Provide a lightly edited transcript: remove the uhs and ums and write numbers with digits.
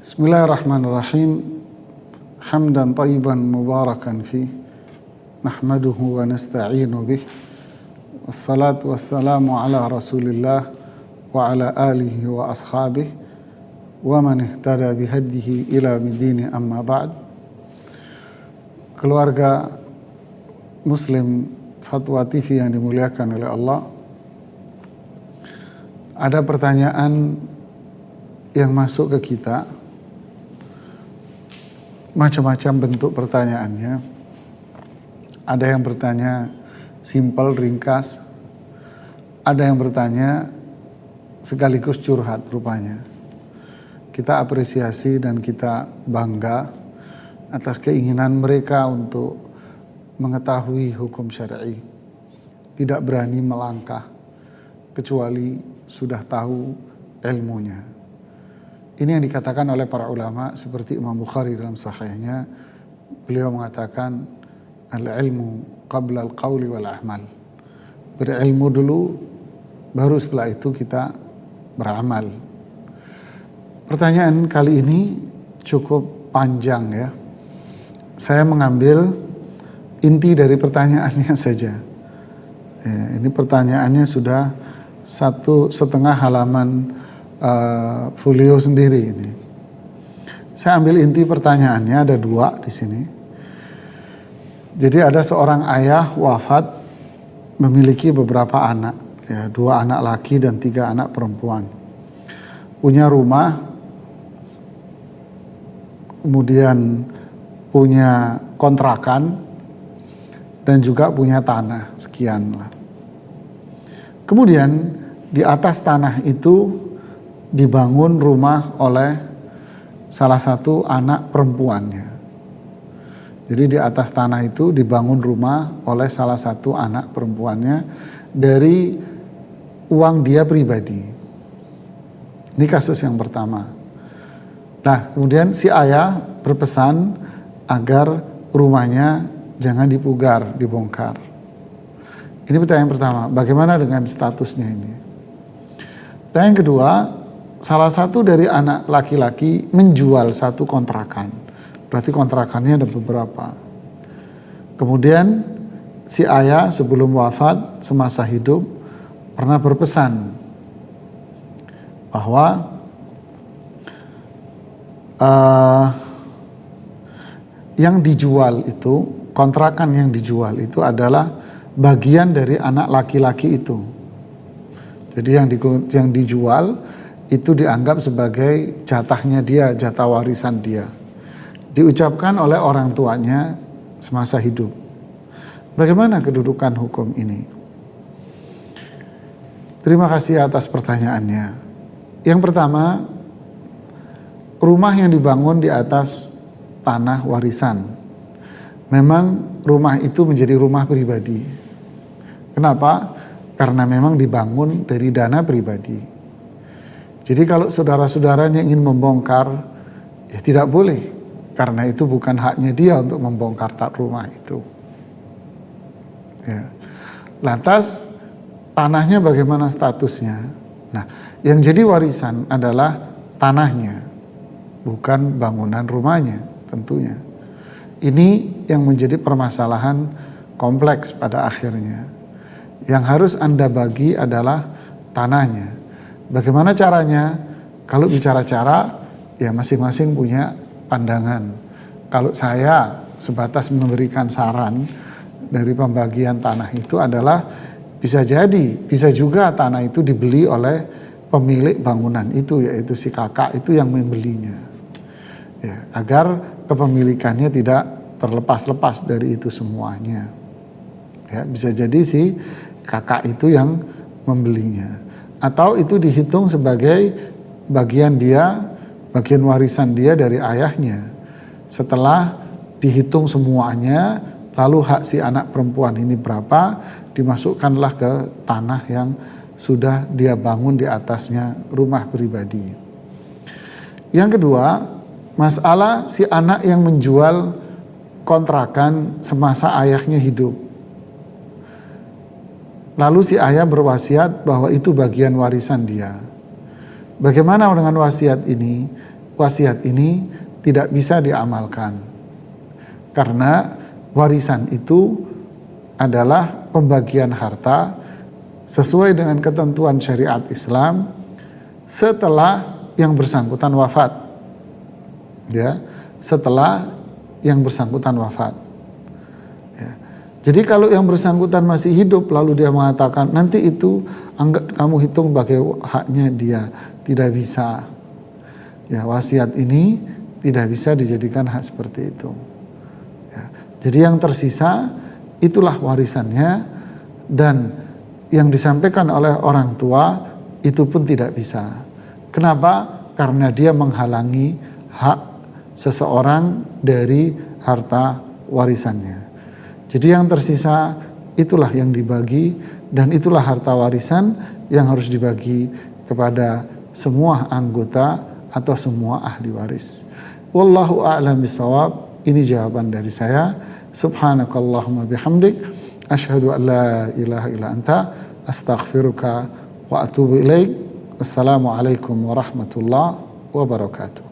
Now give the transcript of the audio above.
Bismillahirrahmanirrahim. Hamdan tayyiban mubarakan fih. Nahmaduhu wa nasta'inu bih. Wassalatu wassalamu ala Rasulillah wa ala alihi wa ashabih wa man ihtada bihadihi ila midini amma ba'd. Keluarga Muslim Fatwa TV yang dimuliakan oleh Allah, ada pertanyaan yang masuk ke kita, macam-macam bentuk pertanyaannya. Ada yang bertanya simpel, ringkas. Ada yang bertanya sekaligus curhat rupanya. Kita apresiasi dan kita bangga atas keinginan mereka untuk mengetahui hukum syar'i. Tidak berani melangkah kecuali sudah tahu ilmunya. Ini yang dikatakan oleh para ulama seperti Imam Bukhari dalam sahihnya. Beliau mengatakan al-ilmu qabla al-qawli wal amal. Berilmu dulu, baru setelah itu kita beramal. Pertanyaan kali ini cukup panjang ya. Saya mengambil inti dari pertanyaannya saja. Ini pertanyaannya sudah 1,5 halaman folio sendiri ini. Saya ambil inti pertanyaannya, ada 2 di sini. Jadi ada seorang ayah wafat memiliki beberapa anak, ya, 2 anak laki dan 3 anak perempuan. Punya rumah, kemudian punya kontrakan, dan juga punya tanah sekian lah. Kemudian di atas tanah itu dibangun rumah oleh salah satu anak perempuannya. Jadi di atas tanah itu dibangun rumah oleh salah satu anak perempuannya dari uang dia pribadi. Ini kasus yang pertama. Nah, kemudian si ayah berpesan agar rumahnya jangan dipugar, dibongkar. Ini pertanyaan pertama, bagaimana dengan statusnya ini? Pertanyaan kedua, salah satu dari anak laki-laki menjual satu kontrakan. Berarti kontrakannya ada beberapa. Kemudian si ayah sebelum wafat semasa hidup pernah berpesan bahwa yang dijual itu, kontrakan yang dijual itu adalah bagian dari anak laki-laki itu. Jadi yang dijual itu dianggap sebagai jatahnya dia, jatah warisan dia. Diucapkan oleh orang tuanya semasa hidup. Bagaimana kedudukan hukum ini? Terima kasih atas pertanyaannya. Yang pertama, rumah yang dibangun di atas tanah warisan. Memang rumah itu menjadi rumah pribadi. Kenapa? Karena memang dibangun dari dana pribadi. Jadi kalau saudara-saudaranya ingin membongkar, ya tidak boleh. Karena itu bukan haknya dia untuk membongkar rumah itu. Ya. Lantas tanahnya bagaimana statusnya? Nah, yang jadi warisan adalah tanahnya, bukan bangunan rumahnya tentunya. Ini yang menjadi permasalahan kompleks pada akhirnya. Yang harus Anda bagi adalah tanahnya. Bagaimana caranya? Kalau bicara cara, ya masing-masing punya pandangan. Kalau saya sebatas memberikan saran dari pembagian tanah itu adalah bisa juga tanah itu dibeli oleh pemilik bangunan itu, yaitu si kakak itu yang membelinya. Ya, agar kepemilikannya tidak terlepas-lepas dari itu semuanya. Ya, bisa jadi si kakak itu yang membelinya. Atau itu dihitung sebagai bagian warisan dia dari ayahnya. Setelah dihitung semuanya, lalu hak si anak perempuan ini berapa, dimasukkanlah ke tanah yang sudah dia bangun di atasnya rumah pribadi. Yang kedua, masalah si anak yang menjual kontrakan semasa ayahnya hidup. Lalu si ayah berwasiat bahwa itu bagian warisan dia. Bagaimana dengan wasiat ini? wasiat ini tidak bisa diamalkan. Karena warisan itu adalah pembagian harta sesuai dengan ketentuan syariat Islam setelah yang bersangkutan wafat. Ya, setelah yang bersangkutan wafat. Ya. Jadi kalau yang bersangkutan masih hidup lalu dia mengatakan nanti itu kamu hitung sebagai haknya dia, tidak bisa. Ya, wasiat ini tidak bisa dijadikan hak seperti itu. Ya. Jadi yang tersisa itulah warisannya, dan yang disampaikan oleh orang tua itu pun tidak bisa. Kenapa? Karena dia menghalangi hak seseorang dari harta warisannya. Jadi yang tersisa itulah yang dibagi, dan itulah harta warisan yang harus dibagi kepada semua anggota atau semua ahli waris. Wallahu a'lam bishawab. Ini jawaban dari saya. Subhanakallahumma bihamdik, asyhadu an la ilaha illa anta, astaghfiruka wa atubu ilaik. Wassalamualaikum warahmatullahi wabarakatuh.